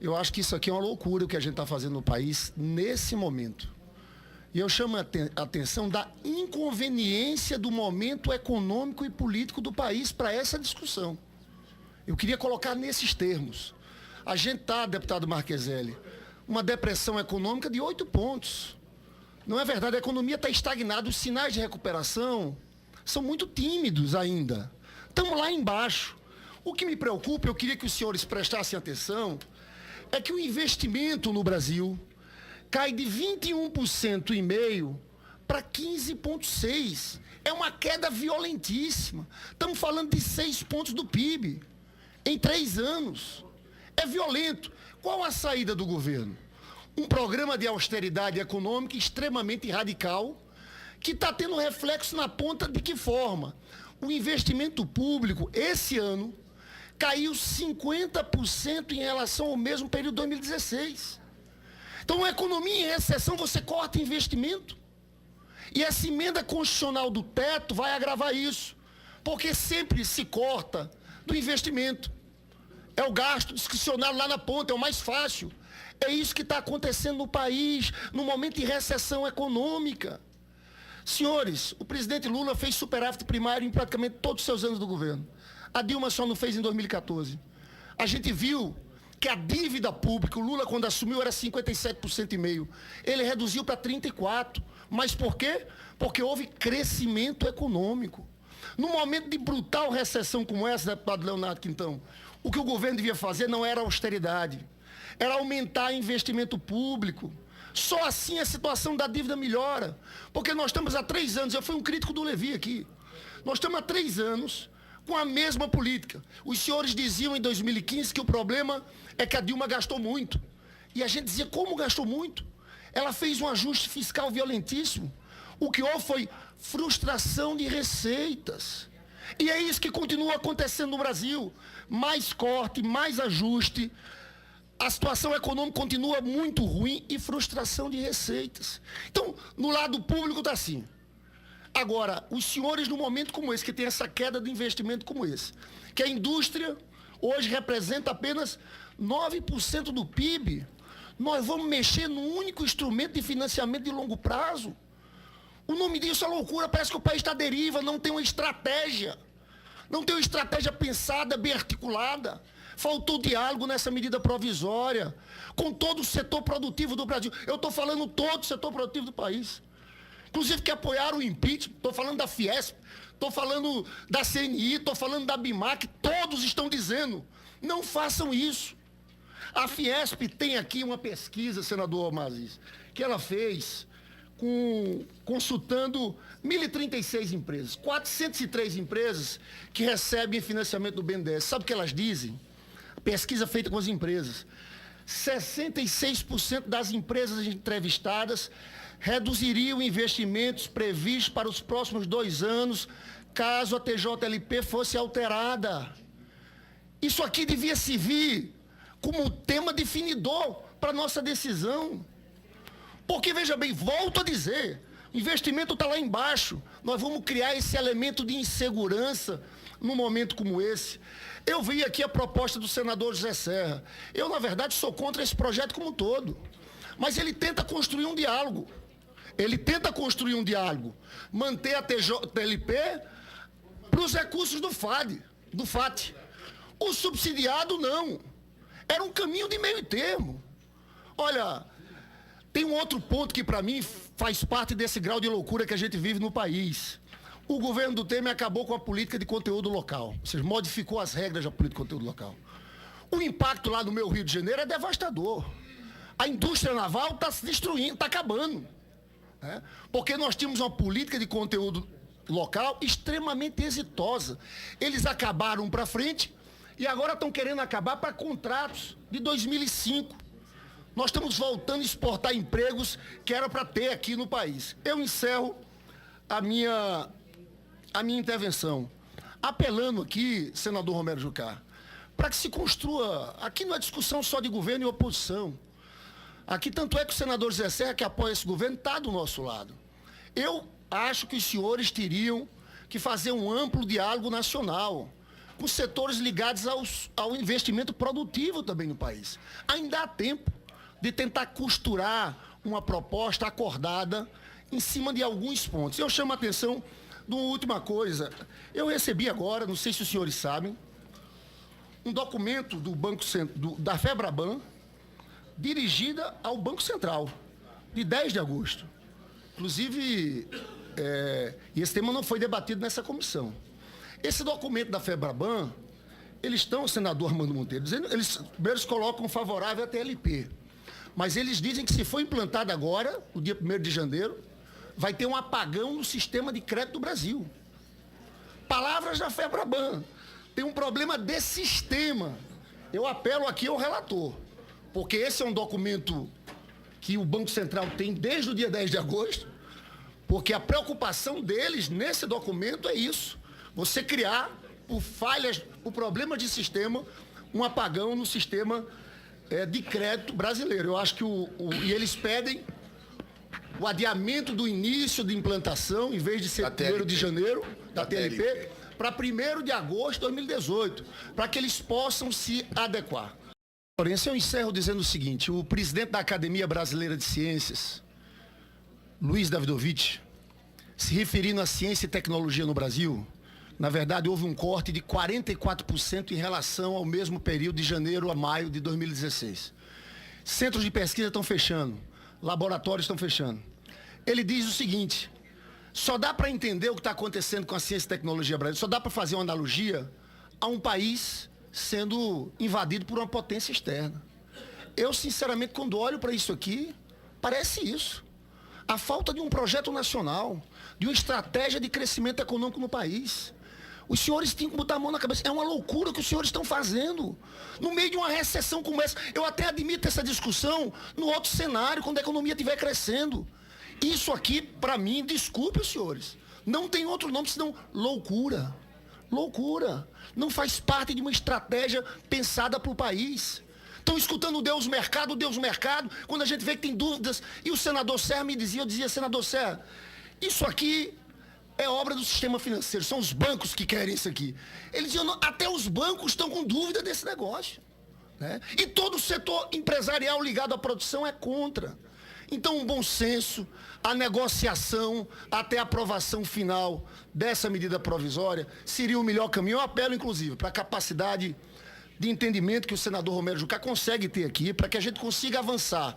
Eu acho que isso aqui é uma loucura o que a gente está fazendo no país nesse momento. E eu chamo a atenção da inconveniência do momento econômico e político do país para essa discussão. Eu queria colocar nesses termos. A gente está, deputado Marcheselli, uma depressão econômica de 8 pontos. Não é verdade, a economia está estagnada, os sinais de recuperação são muito tímidos ainda. Estamos lá embaixo. O que me preocupa, eu queria que os senhores prestassem atenção, é que o investimento no Brasil cai de 21,5% para 15,6%. É uma queda violentíssima. Estamos falando de 6 pontos do PIB em 3 anos. É violento. Qual a saída do governo? Um programa de austeridade econômica extremamente radical, que está tendo reflexo na ponta de que forma? O investimento público, esse ano, caiu 50% em relação ao mesmo período de 2016. Então, a economia em recessão, você corta investimento. E essa emenda constitucional do teto vai agravar isso, porque sempre se corta do investimento. É o gasto discricionário lá na ponta, é o mais fácil. É isso que está acontecendo no país, no momento de recessão econômica. Senhores, o presidente Lula fez superávit primário em praticamente todos os seus anos do governo. A Dilma só não fez em 2014. A gente viu que a dívida pública, o Lula quando assumiu era 57,5%. Ele reduziu para 34%. Mas por quê? Porque houve crescimento econômico. No momento de brutal recessão como essa, deputado Leonardo Quintão, o que o governo devia fazer não era austeridade, era aumentar investimento público. Só assim a situação da dívida melhora. Porque nós estamos há 3 anos, eu fui um crítico do Levi aqui, nós estamos há 3 anos com a mesma política. Os senhores diziam em 2015 que o problema é que a Dilma gastou muito. E a gente dizia, como gastou muito? Ela fez um ajuste fiscal violentíssimo. O que houve foi frustração de receitas. E é isso que continua acontecendo no Brasil. Mais corte, mais ajuste. A situação econômica continua muito ruim e frustração de receitas. Então, no lado público está assim. Agora, os senhores, num momento como esse, que tem essa queda de investimento como esse, que a indústria hoje representa apenas 9% do PIB, nós vamos mexer num único instrumento de financiamento de longo prazo. O nome disso é loucura, parece que o país está à deriva, não tem uma estratégia. Não tem uma estratégia pensada, bem articulada. Faltou diálogo nessa medida provisória com todo o setor produtivo do Brasil. Eu estou falando todo o setor produtivo do país. Inclusive que apoiaram o impeachment, estou falando da Fiesp, estou falando da CNI, estou falando da BIMAC, todos estão dizendo, não façam isso. A Fiesp tem aqui uma pesquisa, senador Maziz, que ela fez consultando 1.036 empresas, 403 empresas que recebem financiamento do BNDES. Sabe o que elas dizem? Pesquisa feita com as empresas. 66% das empresas entrevistadas reduziriam investimentos previstos para os próximos 2 anos, caso a TJLP fosse alterada. Isso aqui devia servir como tema definidor para a nossa decisão. Porque, veja bem, volto a dizer, o investimento está lá embaixo. Nós vamos criar esse elemento de insegurança num momento como esse. Eu vi aqui a proposta do senador José Serra. Eu, na verdade, sou contra esse projeto como um todo. Mas ele tenta construir um diálogo. Manter a TJLP para os recursos do FAT. O subsidiado, não. Era um caminho de meio termo. Olha, tem um outro ponto que, para mim, faz parte desse grau de loucura que a gente vive no país. O governo do Temer acabou com a política de conteúdo local. Ou seja, modificou as regras da política de conteúdo local. O impacto lá no meu Rio de Janeiro é devastador. A indústria naval está se destruindo, está acabando. Porque nós tínhamos uma política de conteúdo local extremamente exitosa. Eles acabaram para frente e agora estão querendo acabar para contratos de 2005. Nós estamos voltando a exportar empregos que era para ter aqui no país. Eu encerro a minha intervenção apelando aqui, senador Romero Jucá, para que se construa, aqui não é discussão só de governo e oposição. Aqui, tanto é que o senador Zé Serra, que apoia esse governo, está do nosso lado. Eu acho que os senhores teriam que fazer um amplo diálogo nacional, com setores ligados ao investimento produtivo também no país. Ainda há tempo de tentar costurar uma proposta acordada em cima de alguns pontos. Eu chamo a atenção de uma última coisa. Eu recebi agora, não sei se os senhores sabem, um documento do da FEBRABAN, dirigida ao Banco Central, de 10 de agosto. Inclusive, e esse tema não foi debatido nessa comissão. Esse documento da FEBRABAN, eles estão, o senador Armando Monteiro, dizendo, eles colocam favorável à TLP. Mas eles dizem que se for implantado agora, no dia 1º de janeiro, vai ter um apagão no sistema de crédito do Brasil. Palavras da FEBRABAN. Tem um problema de sistema. Eu apelo aqui ao relator, porque esse é um documento que o Banco Central tem desde o dia 10 de agosto, porque a preocupação deles nesse documento é isso. Você criar, por falhas, por problemas de sistema, um apagão no sistema de crédito brasileiro. Eu acho que e eles pedem o adiamento do início de implantação, em vez de ser 1º de janeiro, da TLP, para 1º de agosto de 2018, para que eles possam se adequar. Eu encerro dizendo o seguinte: o presidente da Academia Brasileira de Ciências, Luiz Davidovich, se referindo à ciência e tecnologia no Brasil, na verdade houve um corte de 44% em relação ao mesmo período de janeiro a maio de 2016. Centros de pesquisa estão fechando, laboratórios estão fechando. Ele diz o seguinte: só dá para entender o que está acontecendo com a ciência e tecnologia brasileira, só dá para fazer uma analogia a um país sendo invadido por uma potência externa. Eu, sinceramente, quando olho para isso aqui, parece isso. A falta de um projeto nacional, de uma estratégia de crescimento econômico no país. Os senhores têm que botar a mão na cabeça. É uma loucura o que os senhores estão fazendo. No meio de uma recessão como essa, eu até admito essa discussão no outro cenário, quando a economia estiver crescendo. Isso aqui, para mim, desculpe os senhores, não tem outro nome senão loucura. Loucura. Não faz parte de uma estratégia pensada para o país. Estão escutando o Deus Mercado, quando a gente vê que tem dúvidas. E o senador Serra me dizia, eu dizia, senador Serra, isso aqui é obra do sistema financeiro, são os bancos que querem isso aqui. Eles diziam, não, até os bancos estão com dúvida desse negócio, né? E todo o setor empresarial ligado à produção é contra. Então, um bom senso, a negociação até a aprovação final dessa medida provisória seria o melhor caminho. Eu apelo, inclusive, para a capacidade de entendimento que o senador Romero Jucá consegue ter aqui, para que a gente consiga avançar